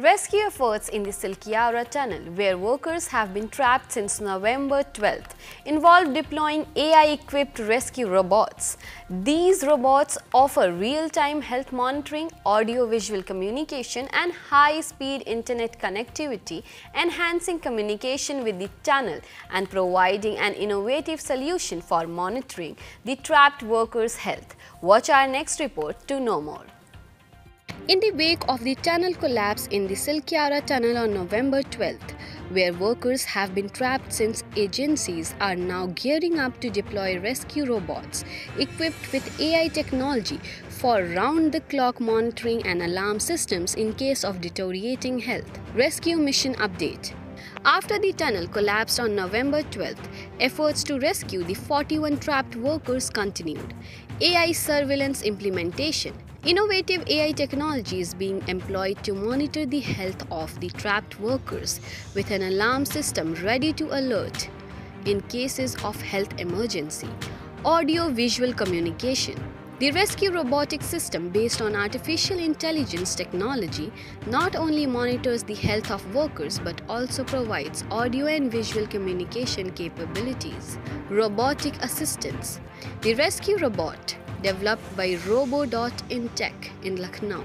Rescue efforts in the Silkyara tunnel, where workers have been trapped since November 12th, involve deploying AI-equipped rescue robots. These robots offer real-time health monitoring, audio-visual communication, and high-speed internet connectivity, enhancing communication with the tunnel and providing an innovative solution for monitoring the trapped workers' health. Watch our next report to know more. In the wake of the tunnel collapse in the Silkyara tunnel on November 12th, where workers have been trapped since, agencies are now gearing up to deploy rescue robots equipped with AI technology for round-the-clock monitoring and alarm systems in case of deteriorating health. Rescue mission update. After the tunnel collapsed on November 12th, efforts to rescue the 41 trapped workers continued. AI surveillance implementation. Innovative AI technology is being employed to monitor the health of the trapped workers with an alarm system ready to alert in cases of health emergency. Audio-visual communication. The rescue robotic system based on artificial intelligence technology not only monitors the health of workers but also provides audio and visual communication capabilities. Robotic assistance. The rescue robot, developed by Robo.in-Tech in Lucknow,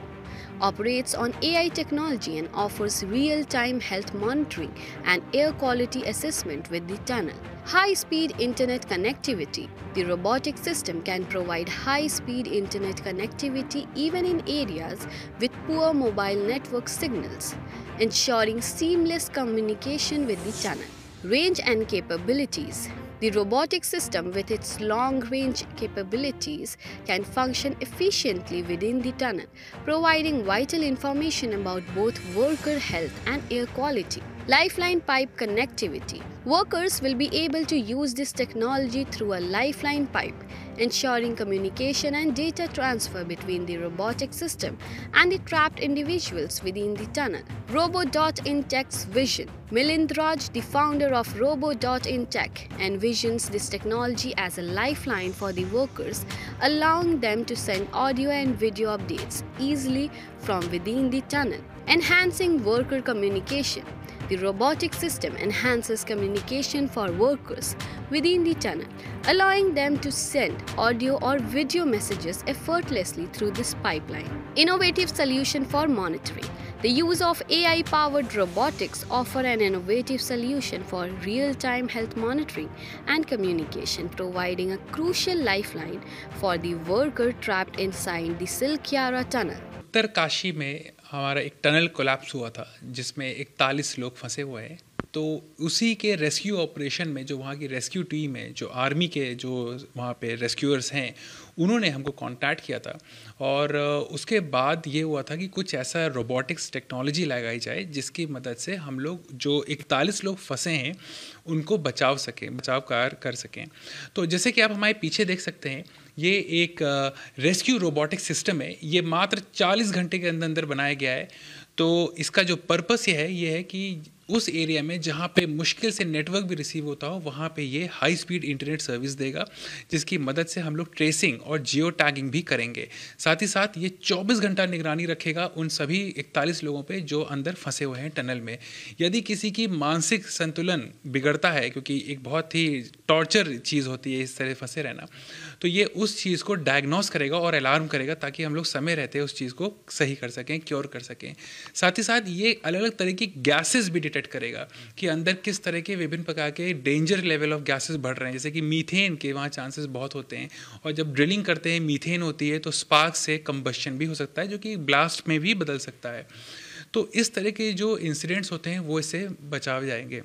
operates on AI technology and offers real-time health monitoring and air quality assessment with the tunnel. High-speed internet connectivity. The robotic system can provide high-speed internet connectivity even in areas with poor mobile network signals, ensuring seamless communication with the tunnel. Range and capabilities. The robotic system with its long-range capabilities can function efficiently within the tunnel, providing vital information about both worker health and air quality. Lifeline pipe connectivity. Workers will be able to use this technology through a lifeline pipe, ensuring communication and data transfer between the robotic system and the trapped individuals within the tunnel. Robo.in-Tech's vision. Milind Raj, the founder of Robo.in-Tech, envisions this technology as a lifeline for the workers, allowing them to send audio and video updates easily from within the tunnel. Enhancing worker communication. The robotic system enhances communication for workers within the tunnel, allowing them to send audio or video messages effortlessly through this pipeline. Innovative solution for monitoring. The use of AI-powered robotics offer an innovative solution for real-time health monitoring and communication, providing a crucial lifeline for the worker trapped inside the Silkyara tunnel. Uttarkashi में हमारा एक tunnel collapse हुआ था जिसमें 41 लोग फंसे हुए हैं। तो उसी के रेस्क्यू ऑपरेशन में जो वहाँ की रेस्क्यू टीम है, जो आर्मी के जो वहाँ पे रेस्क्यूअर्स हैं, उन्होंने हमको कांटेक्ट किया था और उसके बाद ये हुआ था कि कुछ ऐसा रोबोटिक्स टेक्नोलॉजी लगाई जाए जिसकी मदद से हम लोग जो 41 लोग फंसे हैं उनको बचाव कार्य कर सकें। तो जैसे कि आप हमारे पीछे देख सकते हैं, ये एक रेस्क्यू रोबोटिक सिस्टम है। ये मात्र 40 घंटे के अंदर बनाया गया है। तो इसका जो पर्पस ये है कि उस एरिया में जहाँ पे मुश्किल से नेटवर्क भी रिसीव होता हो, वहाँ पे ये हाई स्पीड इंटरनेट सर्विस देगा, जिसकी मदद से हम लोग ट्रेसिंग और जियो टैगिंग भी करेंगे। साथ ही साथ ये 24 घंटा निगरानी रखेगा उन सभी 41 लोगों पे जो अंदर फंसे हुए हैं टनल में। यदि किसी की मानसिक संतुलन बिगड़ता है, क्योंकि एक बहुत ही टॉर्चर चीज़ होती है इस तरह फंसे रहना, तो ये उस चीज़ को डायग्नोस करेगा और अलार्म करेगा ताकि हम लोग समय रहते उस चीज़ को सही कर सकें, क्योर कर सकें। साथ ही साथ ये अलग अलग तरह की गैसेस भी डिटेक्ट करेगा कि अंदर किस तरह के विभिन्न प्रकार के डेंजर लेवल ऑफ गैसेस बढ़ रहे हैं। जैसे कि मीथेन के वहाँ चांसेस बहुत होते हैं, और जब ड्रिलिंग करते हैं मीथेन होती है तो स्पार्क से कंबशन भी हो सकता है, जो कि ब्लास्ट में भी बदल सकता है। तो इस तरह के जो इंसिडेंट्स होते हैं वो इससे बचाव जाएंगे।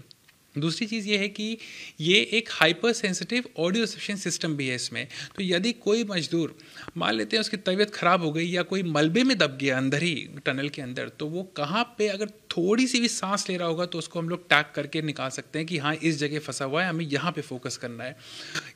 दूसरी चीज़ ये है कि ये एक hyper sensitive audio reception system भी है इसमें। तो यदि कोई मजदूर, मान लेते हैं उसकी तबीयत ख़राब हो गई या कोई मलबे में दब गया अंदर ही टनल के अंदर, तो वो कहाँ पे अगर थोड़ी सी भी सांस ले रहा होगा तो उसको हम लोग टैग करके निकाल सकते हैं कि हाँ इस जगह फंसा हुआ है, हमें यहाँ पे फोकस करना है।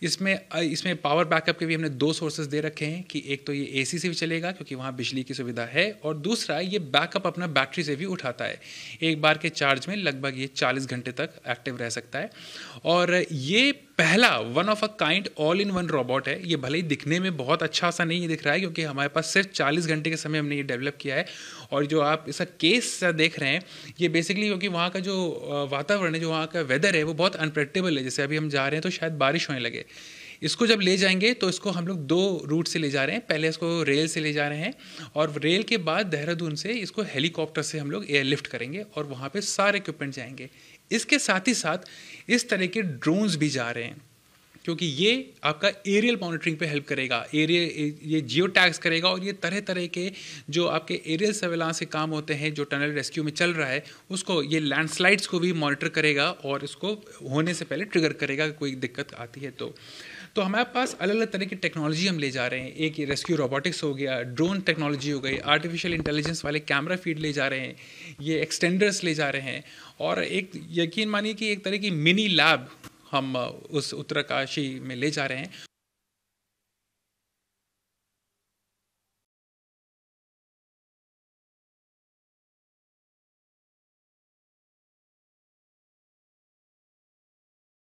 इसमें पावर बैकअप के भी हमने 2 सोर्सेज दे रखे हैं कि एक तो ये एसी से भी चलेगा क्योंकि वहाँ बिजली की सुविधा है, और दूसरा ये बैकअप अपना बैटरी से भी उठाता है। एक बार के चार्ज में लगभग ये 40 घंटे तक इफेक्टिव रह सकता है। और ये पहला one of a kind all in one robot है। ये भले ही दिखने में बहुत अच्छा सा नहीं दिख रहा है, क्योंकि हमारे पास सिर्फ 40 घंटे के समय हमने ये डेवलप किया है। और जो आप इसका केस देख रहे हैं, ये बेसिकली क्योंकि वहाँ का जो वातावरण है, जो वहाँ का वेदर है, वो बहुत अनप्रेडिक्टेबल है। जैसे अभी हम जा रहे हैं तो शायद बारिश होने लगे। इसको जब ले जाएंगे तो इसको हम लोग 2 रूट से ले जा रहे हैं। पहले इसको रेल से ले जा रहे हैं, और रेल के बाद देहरादून से इसको हेलीकॉप्टर से हम लोग एयरलिफ्ट करेंगे, और वहाँ पे सारे इक्विपमेंट जाएंगे। इसके साथ ही साथ इस तरह के ड्रोन्स भी जा रहे हैं, क्योंकि ये आपका एरियल मॉनिटरिंग पे हेल्प करेगा। ये जियो टैग्स करेगा, और ये तरह तरह के जो आपके एरियल सर्वेलांस के काम होते हैं, जो टनल रेस्क्यू में चल रहा है, उसको ये लैंडस्लाइड्स को भी मॉनिटर करेगा, और इसको होने से पहले ट्रिगर करेगा कि कोई दिक्कत आती है तो हमारे पास अलग अलग तरह की टेक्नोलॉजी हम ले जा रहे हैं। एक ये रेस्क्यू रोबोटिक्स हो गया, ड्रोन टेक्नोलॉजी हो गई, आर्टिफिशियल इंटेलिजेंस वाले कैमरा फीड ले जा रहे हैं, ये एक्सटेंडर्स ले जा रहे हैं, और एक यकीन मानिए कि एक तरह की मिनी लैब हम उस उत्तरकाशी में ले जा रहे हैं।